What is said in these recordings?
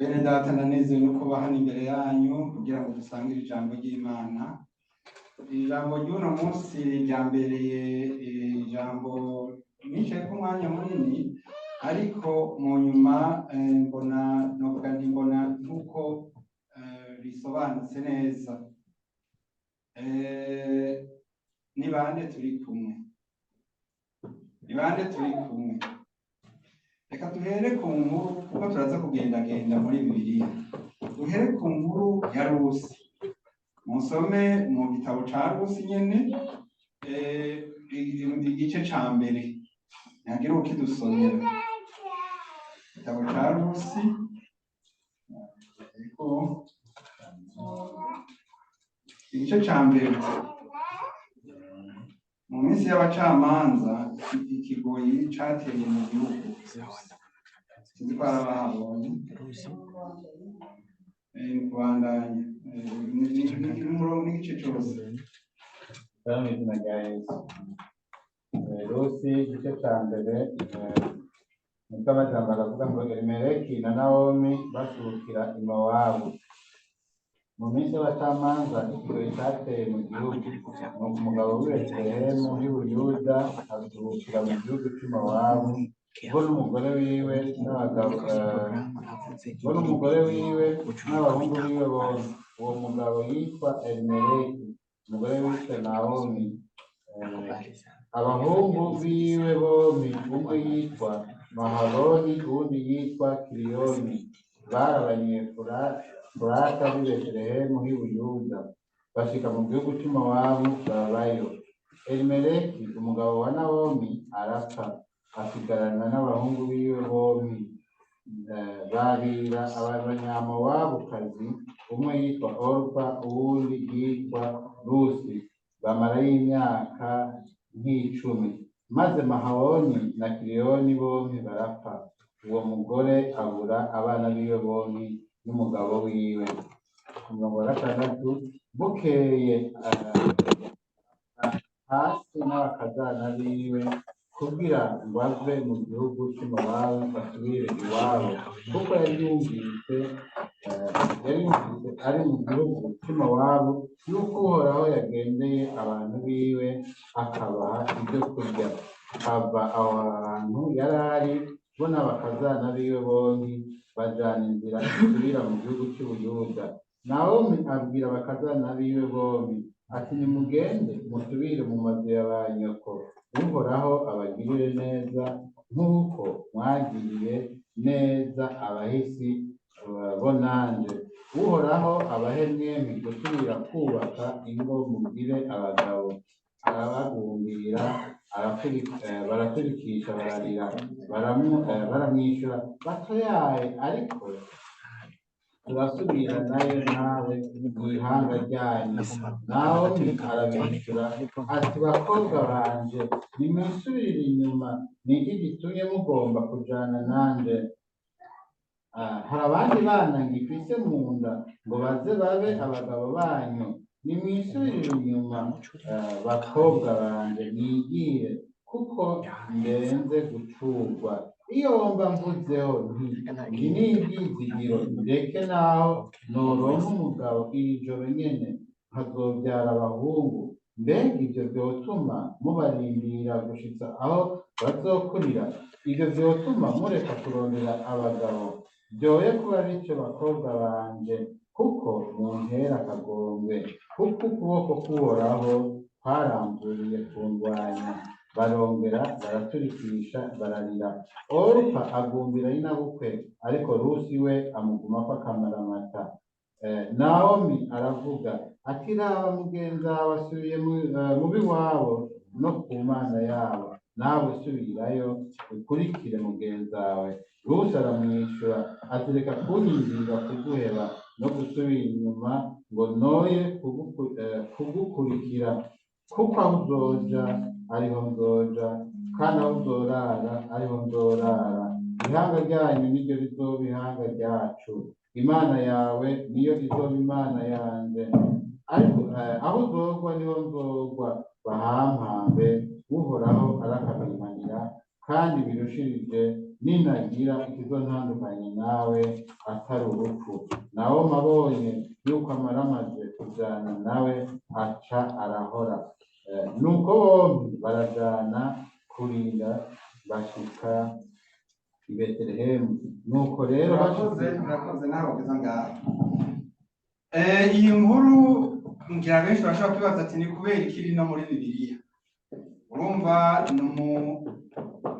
Bene data ndanezerewe no kuba hano imbere yanyu kugira ngo dusangire ijambo ry'Imana. Ijambo ry'uno munsi ryambereye ijambo nicaye ku mwanya munini, ariko mu nyuma mbona nkuko risobanutse neza. Ni bande turi kumwe? Reka duhere ku nkuru kuko turaza kugendagenda muri Bibiliya. Duhere ku nkuru ya Rusi. Musome mu gitabo ca Rusi nyene igice ca mbere. Ntagira ukidusomera. Igitabo ca Rusi igice ca mbere. Mu minsi y'abacamanza ikigoyi cateye mu gihugu. Sinzi ko arabahabonye. Kubandanya n'igice cose. Mu izina rya Yesu. Rusi igice ca mbere, niko amajambo aravuga ngo Elimeleki na Nawomi basurukira i Mowabu. Mu minsi y'abacamanza ikigoyi cateye mu gihugu, nuko umugabo w'i Betelehemu w'i Buyuda asurukira mu gihugu c'i Mowabu, bo n'umugore wiwe n'abahungu biwe bose. Uwo mugabo yitwa Elimeleki, umugore witwa Nawomi. Abahungu biwe bombi, umwe yitwa Mahaloni uwundi yitwa Kiriyoni, bari abanyefurata b'i Betelehemu h'i Buyuda. Bashika mu gihugu c'i Mowabu babayo. Elimeleki umugabo wa Nawomi arapfa, asigarana n'abahungu biwe bombi babira abanyamowabukazi, umwe yitwa Orpa uwundi yitwa Rusi. Bamarayo imyaka nk'icumi. Maze Mahaloni na Kiriyoni bombi barapfa. Uwo mugore abura abana biwe bombi n'umugabo wiwe. Ku murongo wa gatandatu, bukeye hasi n'abakazana biwe kugira ngo ave mu gihugu c'i Mowabu basubire iwabo, kuko yari yumvise ari mu gihugu c'i Mowabu yuko Uhoraho yagendeye abantu biwe akabaha ibyo kurya. Ava aho hantu yari ari, bo n'abakazana biwe bombi bajana inzira isubira mu gihugu c'i Buyuda. Nawomi abwira abakazana biwe bombi ati, nimugende musubire mu mazu ya ba nyoko. Uhoraho abagirire neza nk'uko mwagiriye neza abahisi bo nanje. Uhoraho abahe mwembi gusubira kubaka ingo, mugire abagabo. Arabagumbirira, baraturikisha, bararira, baramwishyura batoyaye, ariko turasubira nayo nawe mu ihanga ryanyu. Nawomi arabishyura ati, bakobwa banje, nimwisubirire inyuma. Ni iki gitumye mugomba kujana nanje? Hari abandi bana ngifise mu nda ngo baze babe abagabo banyu? Nimwisubirire inyuma, bakobwa banje, mwigire, kuko ndenze gucurwa. Iyo mba mvuzeho nti iyi ni ibyizigiro, ndeke naho noronka umugabo iri joro nyene nkazobyara abahungu. Mbega ibyo vyotuma mubarindira gushitsa aho bazokurira? Ibyo vyotuma mureka kurondera abagabo? Vyoye kuba bityo, bakobwa banje, kuko muntera akagombe, kuko ukuboko k'Uhoraho kwaramburiye kundwanya. Barongera baraturikisha, bararira. Orpa agumbira nyinabukwe, ariko Rusi we amugumako akamaramata. Nawomi aravuga ati, raba mugenzi wawe asubiye mu b'iwabo no ku mana yabo, nawe subirayo ukurikire mugenzi wawe. Rusi aramwishyura ati, reka kunyinginga kuguheba no gusubira inyuma ngo noye kugukurikira, kuko aho uzoja ariho nzoja, kandi aho uzorara ariho nzorara. Ihanga ryanyu niryo rizoba ihanga ryacu, Imana yawe niyo izoba Imana yanje. Ariko aho uzogwa niho nzogwa, bahampambe. Uhoraho arakabimanira, kandi birushirije ninagira ikizontandukanye nawe atari urupfu. Nawo mabonye yuko amaramaze kujana nawe aca arahora. Nuko bombi barajana kurinda bashika i Betelehemu. Nuko rero murakoze nawe ugeza ngaho. Iyi nkuru ngira benshi bashobora kwibaza ati ni kubera ikiri no muri Bibiliya. Urumva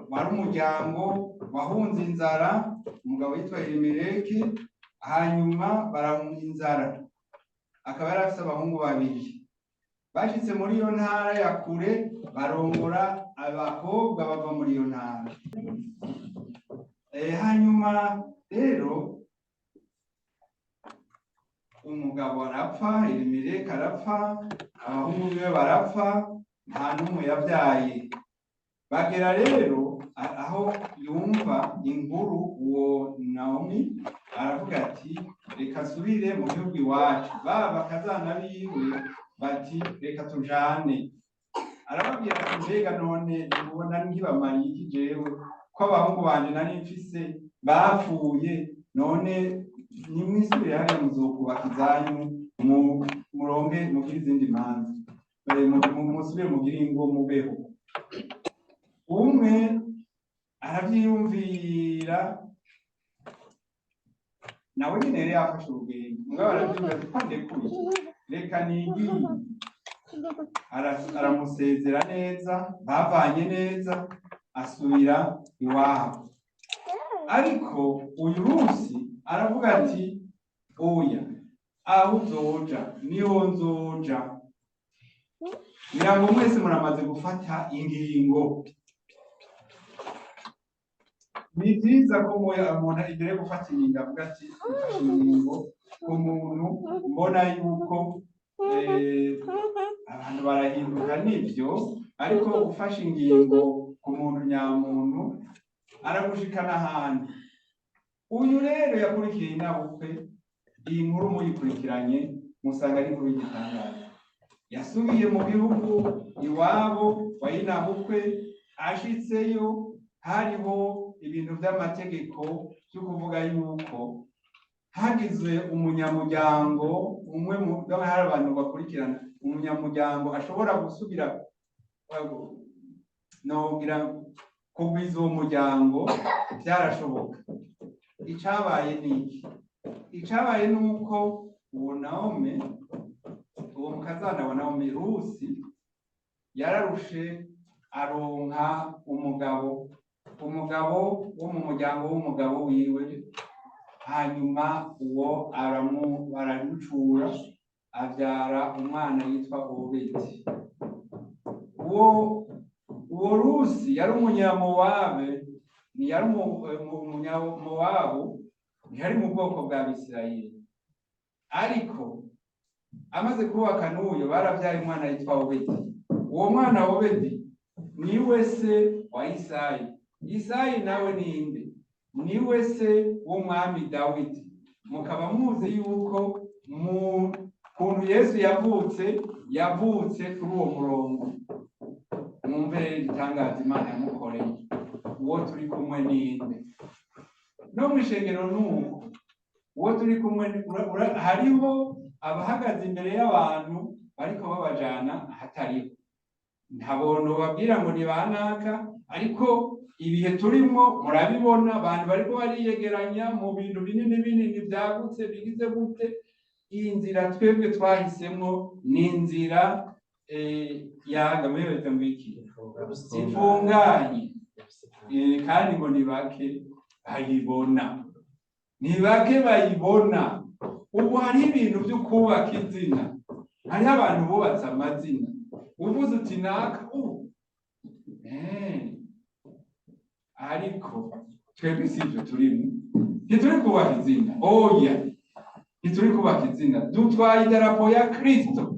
wari umuryango wahunze inzara, umugabo yitwa Elimeleki, hanyuma barahunga inzara, akaba yari afite abahungu babiri. Bashitse muri iyo ntara ya kure barongora abakobwa bava muri iyo ntara. Hanyuma rero umugabo arapfa, Elimeleki arapfa, abahungu biwe barapfa, nta n'umwe yabyaye. Bagera rero aho yumva inkuru, uwo Naomi aravuga ati reka asubire mu gihugu iwacu. Bakazana biwe bati reka tujane. Arababwira ati mbega none ubona nkibamariye iki jewe ko abahungu banje nari mfise bapfuye, none nimwisubire hariya muzokubaka izanyu muronke mugire izindi manza, musubire mugire ingo mubeho. Umwe aravyiyumvira, nawe nyene yari yafashe urugendo, mugabo aravyumva ati ko ndekuye reka nigiye. Aramusezera neza, bavanye neza, asubira iwabo. Ariko uyu munsi aravuga ati oya, aho uzoja niho nzoja. Ngira ngo mwese muramaze gufata ingingo. Ni byiza ko umuntu imbere yo gufata ingingo avuga ati mfashe ingingo ku muntu mbona yuko abantu barahinduka, nibyo, ariko gufasha ingingo ku muntu nyamuntu aragushikana ahantu. Uyu rero yakurikiye inabukwe. Iyi nkuru muyikurikiranye musanga ari inkuru y'igitangaza. Yasubiye mu gihugu iwabo wa inabukwe. Ashitseyo hariho ibintu by'amategeko byo kuvuga yuko hagize umunyamuryango umwe hari abantu bakurikirana, umunyamuryango ashobora gusubira nogira kugwiza uwo muryango. Byarashoboka. Icabaye niki? Icabaye nuko uwo Naomi, uwo mukazana wa Naomi, Rusi, yararushe aronka umugabo wo mu muryango w'umugabo wiwe. Hanyuma uwo aramucura abyara umwana yitwa Obedi. Uwo Rusi yari umunyamowabe, ntiyari umunyamowabu, ntiyari mu bwoko bwa Bisirayeli. Ariko amaze kubaka n'uyo baravyaye umwana yitwa Obedi. Uwo mwana Obedi niwe se wa Isayi. Isayi nawe ninde? Niwe se w'umwami Dawidi. Mukaba muzi yuko kuntu Yesu yavutse kuri uwo murongo. Mwumve igitangaza Imana yamukoreye. Uwo turi kumwe ninde? No mwishengero nuko uwo turi kumwe hariho abahagaze imbere y'abantu bariko babajana ahatariho. Ntabono babwira ngo ni banaka, ariko ibihe turimo murabibona, abantu bariko bariyegeranya mu bintu binini byagutse bigize gute. Iyi nzira twebwe twahisemo ni inzira yagameweze mwiki ifunganye, kandi ngo ni bake bayibona. Ubu hari ibintu byo kubaka izina, hariho abantu bubatse amazina. Uvuze uti naka ariko twebwe sivyo turimo. Ntituri kubaka izina, oya, ntituri kubaka izina. Dutwaye idarapo ya Kristo,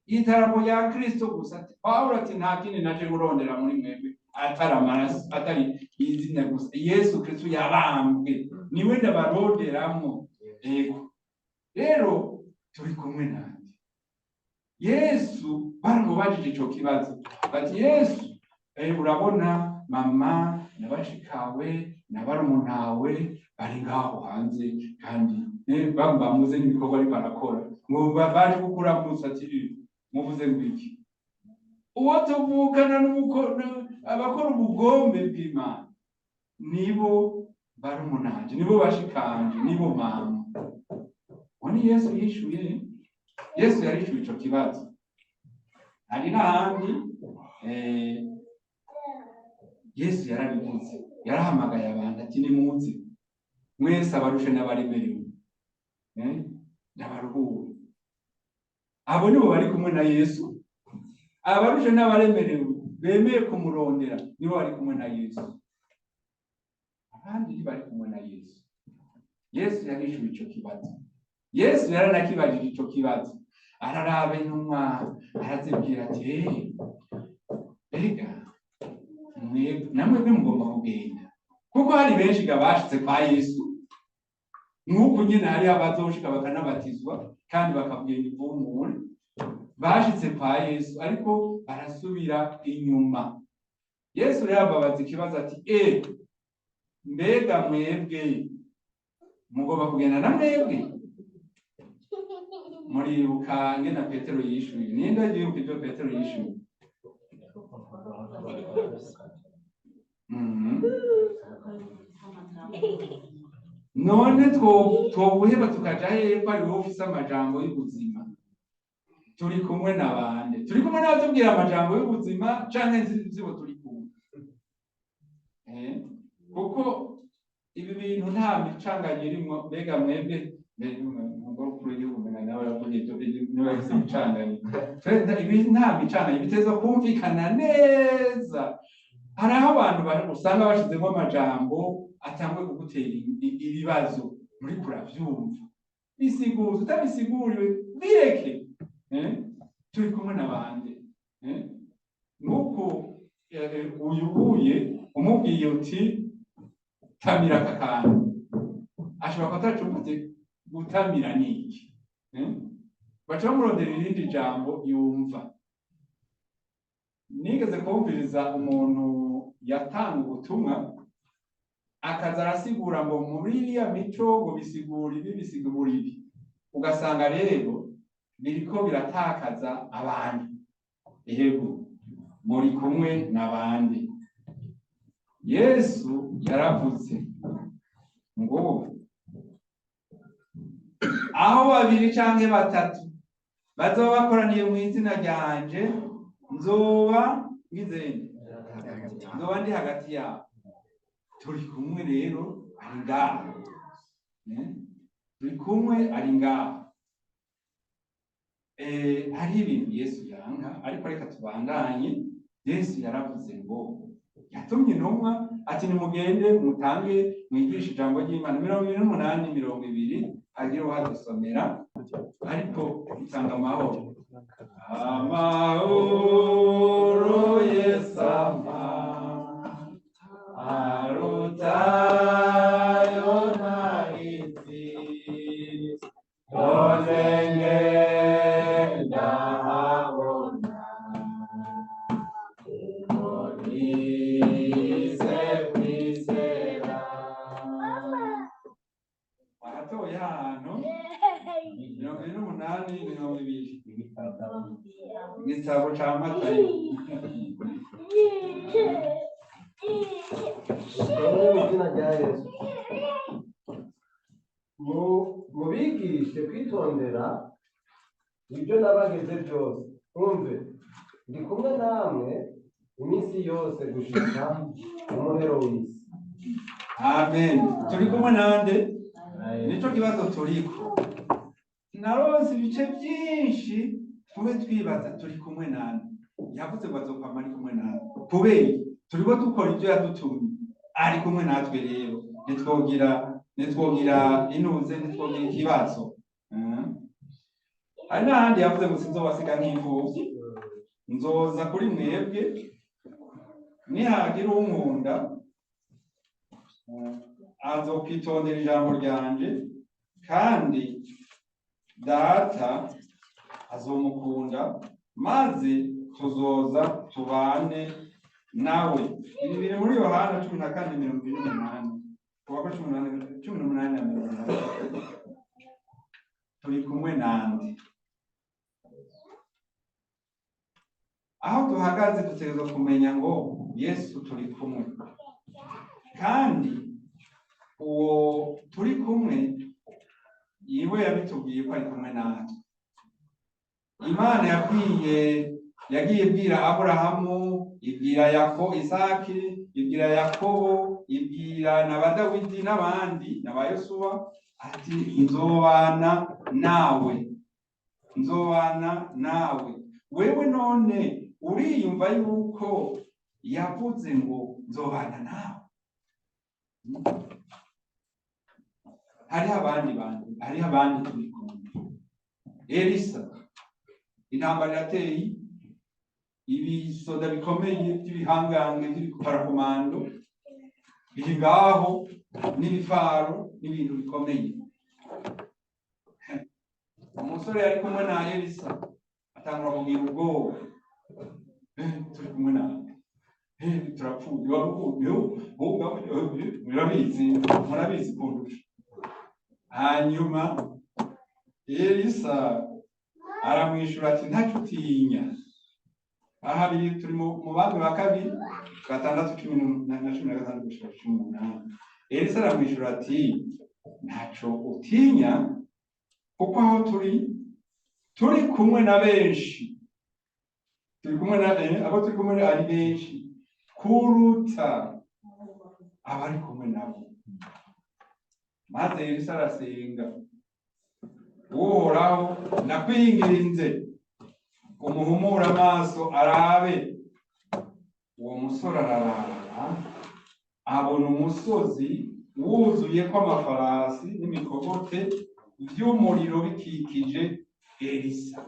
idarapo ya Kristo gusa. Pawulo ati nta kindi naje kurondera muri mwebwe atari amaraso, atari izina gusa. Yesu Kristo yabambwe niwe ndabaronderamo. Rero turi kumwe nande. Yesu baramubajije ico kibazo bati, Yesu urabona mama nabashikawe n'abarumuntawe bari ngaho hanze kandi bamuze n'ibikorwa ariko arakora ngo baje kukuramutsa ati muvuze ngwiki uwo tuvukana abakora ubugombe bw'Imana nibo barumunanje nibo bashikanje nibo mama wani Yesu yishuye Yesu yarishuye ico kibazo hari n'ahandi Yesu yarabivuze yarahamagaye abantu ati nimuze mwese abarushe n'abaremerewe ndabaruhure abo nibo bari kumwe na Yesu abarushe n'abaremerewe bemeye kumurondera nibo bari kumwe na Yesu abandi ntibari kumwe na Yesu Yesu yarishuye ico kibazo Yesu yaranakibajije ico kibazo araraba intumwa arazibwira ati ega namwe mugomba kugenda kuko hari benshi gabashitse kwa Yesu nk'uko nyine hari abazoshika bakanabatizwa kandi bakabwira ivumure bashitse kwa Yesu ariko barasubira inyuma Yesu yababaza ikibazo ati mbega mwebwe mugomba kugenda na mwebwe muribuka ngena Petero yishuye ninde yibuka ibyo Petero yishuye none twobuheba tukaja hehe ko ari wowe ufise amajambo y'ubuzima turi kumwe n'abandi turi kumwe n'abatubwira amajambo y'ubuzima canke zibo turi kumwe kuko ibi bintu nta micanganye irimwo mbega mwebwe nta micanganye biteza kumvikana neza hari aho abantu usanga bashizemo amajambo atangwe kugutera ibibazo muri kuravyumva bisiguze utabisiguriwe bireke turi kumwe n'abandi nuko uyubuye umubwiye uti tamira akakantu ashobora kutacumva ati gutamira niki baca bamurondera irindi jambo yumva nigeze kumviriza umuntu yatanga ubutumwa akaza arasigura ngo muri iriya mico ngo bisigura ibi bisigura ibi ugasanga rero biriko biratakaza abandi yego muri kumwe n'abandi Yesu yaravuze ngo aho babiri canke batatu bazoba bakoraniye mu izina ryanje nzoba ndi hagati yabo turi kumwe rero ari ngaho turi kumwe ari ngaho hari ibintu Yesu yanga ariko reka tubandanye Yesu yaravuze ngo yatumye intumwa ati nimugende mutange mwigisha ijambo ry'Imana 28:20 agira uhadusomera ariko itanga amahoro yesama arutayo nahiti onenge ndahabona monize kwizera waratoye hano 28:20 igitabo ca Matayo mubigishe kwitondera ibyo nabageze byose mwumve ndi kumwe namwe iminsi yose gushika umuhero w'isi amen turi kumwe nande nico kibazo turiko naronse ibice byinshi tube twibaza turi kumwe nande yavuze ngo azokwama ari kumwe nawe kubera turiko dukora ibyo yadutumye ari kumwe natwe rero nitwogira inuze nitwogira ikibazo hari n'ahandi yavuze ngo sinzobasiga nk'imfuvyi nzoza kuri mwebwe nihagira unkunda azokwitondera ijambo ryanje kandi data azomukunda maze tuzoza tubane nawe ibi biri muri Yohana 14:28 kuva kuri 18 na 20 turi kumwe nande. Aho duhagaze dutegerezwa kumenya ngo Yesu turi kumwe, kandi uwo turi kumwe yiwe yabitubwiye ko ari kumwe natwe. Imana yagiye ibwira Aburahamu, ibwira Isaki, ibwira Yakobo, ibwira na ba Dawidi n'abandi na ba Yosuwa ati nzobana nawe. Wewe none uriyumva yuko yavuze ngo nzobana nawe? Hariho abandi turi kumwe. Elisa, intambara yateye, ibisoda bikomeye by'ibihangange by'ibiparakomando biri ngaho n'ibifaro n'ibintu bikomeye. Umusore yari kumwe na Elisa atangura kugira ubwoba, turi kumwe nawe, turapfuye, murabizi kundusha. Hanyuma Elisa aramwishura ati ntacyo utinya. Aha biri turi mu bami ba kabiri 6:16-18. Elisa aramwishura ati ntacyo utinya, kuko aho turi kumwe na benshi, abo turi kumwe ari benshi kuruta abari kumwe nabo. Maze Elisa arasenga, Uhoraho ndakwinginze umuhumura amaso arabe. Uwo musore araraba, abona umusozi wuzuye ko amafarasi n'imikogote by'umuriro bikikije Elisa.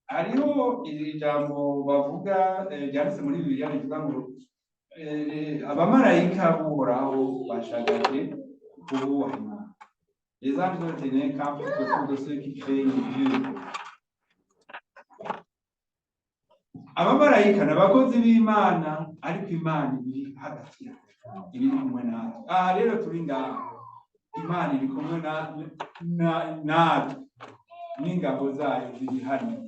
Hariho iri jambo bavuga ryanditse muri Bibiliya rivuga ngo abamarayika b'Uhoraho bashagaje kububaha Imana. Les anges ont été un camp autour de ceux qui craignent Dieu. Abamarayika n'abakozi b'Imana, ariko Imana iri hagati yacu, iri kumwe natwe. Aha rero turi ngaho, Imana iri kumwe natwe n'ingabo zayo ziri hano.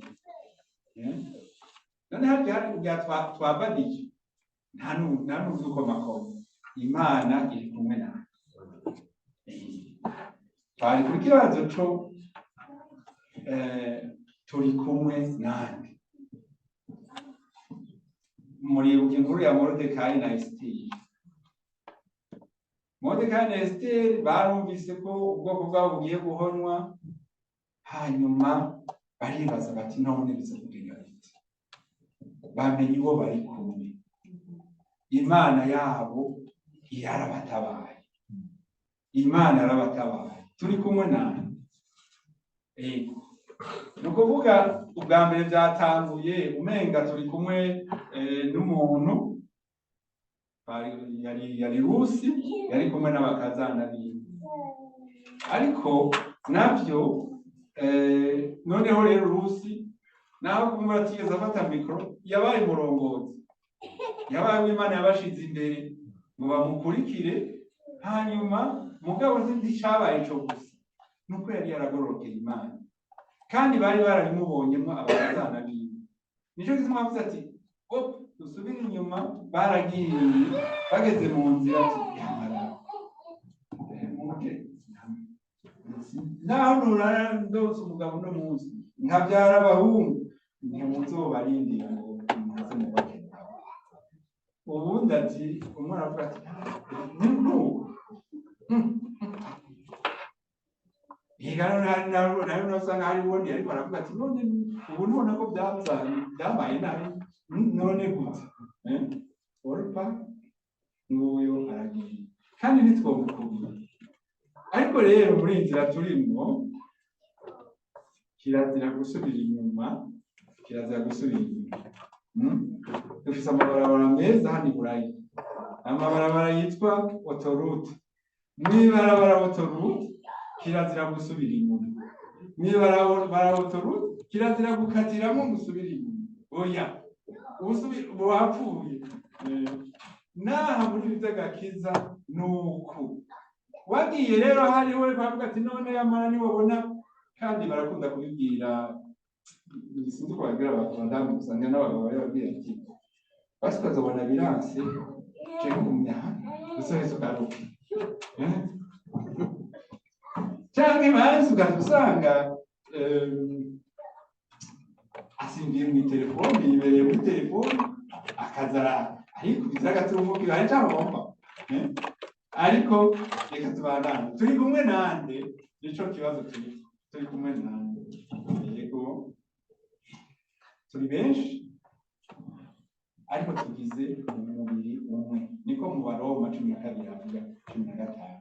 None hari ubwa twabadije nta n'udukomakoma. Imana iri kumwe natwe. Twari kuri kibazo cyo turi kumwe nande. Muribuka inkuru ya Moridekayi na Esiteri. Moridekayi na Esiteri barumvise ko ubwoko bwabo bugiye guhonwa, hanyuma baribaza bati none biza kugenda bite? Bamenye uwo bari kumwe. Imana yabo yarabatabaye. Imana yarabatabaye. Turi kumwe nawe. Nukuvuga ubwa mbere byatanguye umenga turi kumwe n'umuntu yari Rusi, yari kumwe n'abakazana biwe. Ariko navyo noneho rero Rusi naho kumwe atigeze afata mikoro, yabaye umurongozi, yabaye Imana yabashize imbere ngo bamukurikire. Hanyuma mugabo nticabaye cyo gusa, nuko yari yaragororokeye Imana, kandi bari barabimubonyemo abakazana biwe. Nico gituma avuze ati dusubire inyuma. Baragiye bageze mu nzira ati naho nurara ndose umugabo no munsi nkabyara abahungu, ntimuzobarindira ngo muze mubake. Ubundi ati umwana avuga ati nayo nasanga hari ubundi, ariko aravuga ati none ubu nubona ko byabaye nabi, none gute? Orupa nguyu aragiye, kandi ntitwomukubira. Ariko rero muri inzira turimo kirazira gusubira inyuma. Dufise amabarabara meza hano i Burayi, amabarabara yitwa autoroute. Mw'ibarabara autoroute kirazira gusubira inyuma. Mw'ibarabara autoroute kirazira gukatiramo gusubira inyuma. Oya, wapfuye. naha muri by'agakiza nuku wagiye rero hari we bavuga ati none yamara ni wabona kandi barakunda kubibwira sinzi ko bagira abakunda usanga n'abagabo babwira ati basi ukazabona biranse je kumya usore sukaruka cyangwa basi ugasanga asindiye mu telefone yibereye muri telefone akazara ariko bizagaturumuka ari cyangwa ariko reka tubandane turi kumwe nande nico kibazo turi kumwe nande yego turi benshi ariko tugize umubiri umwe niko mu Baroma 12 avuga 15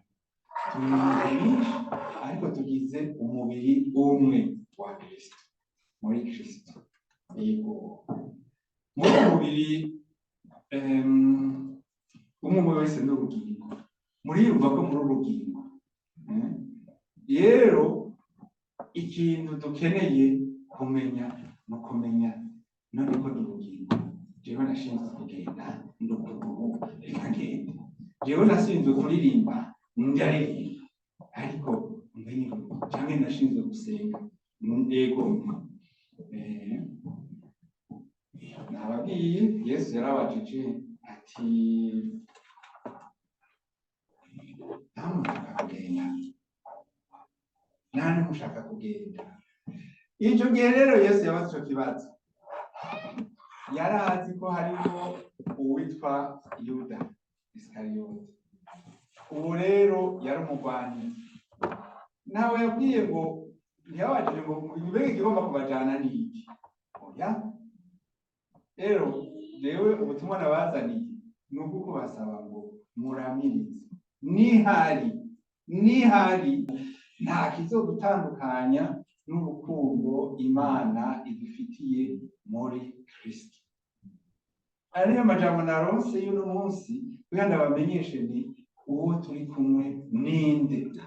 turi benshi ariko tugize umubiri umwe wa Kristo muri Kristo yego mu mubiri umwe wese n'urugingo muriyumva ko muri urugingo rero ikintu dukeneye kumenya no kumenya none ko urugingo jewe nashinzwe kugenda ndukuru nkagenda jewe nashinzwe kuririmba ndaririmba ariko mbenye cyangwa nashinzwe gusenga yego nababwiye Yesu yarabajije ati nani mushaka kugenda icyo gihe rero Yesu yabaze icyo kibazo yari azi ko harimo uwitwa Yuda Iskariyoti ubu rero yari umugwanyi nawe yabwiye ngo ntiyabajije ngo mbega igomba kubajana n'iki oya rero jewe ubutumwa nabazaniye ni uko kubasaba ngo muramirize nihari nta kizodutandukanya n'urukundo Imana idufitiye muri Kristo. Ariyo majambo naronse y'uno munsi kugira ngo abamenyeshe ni uwo turi kumwe ninde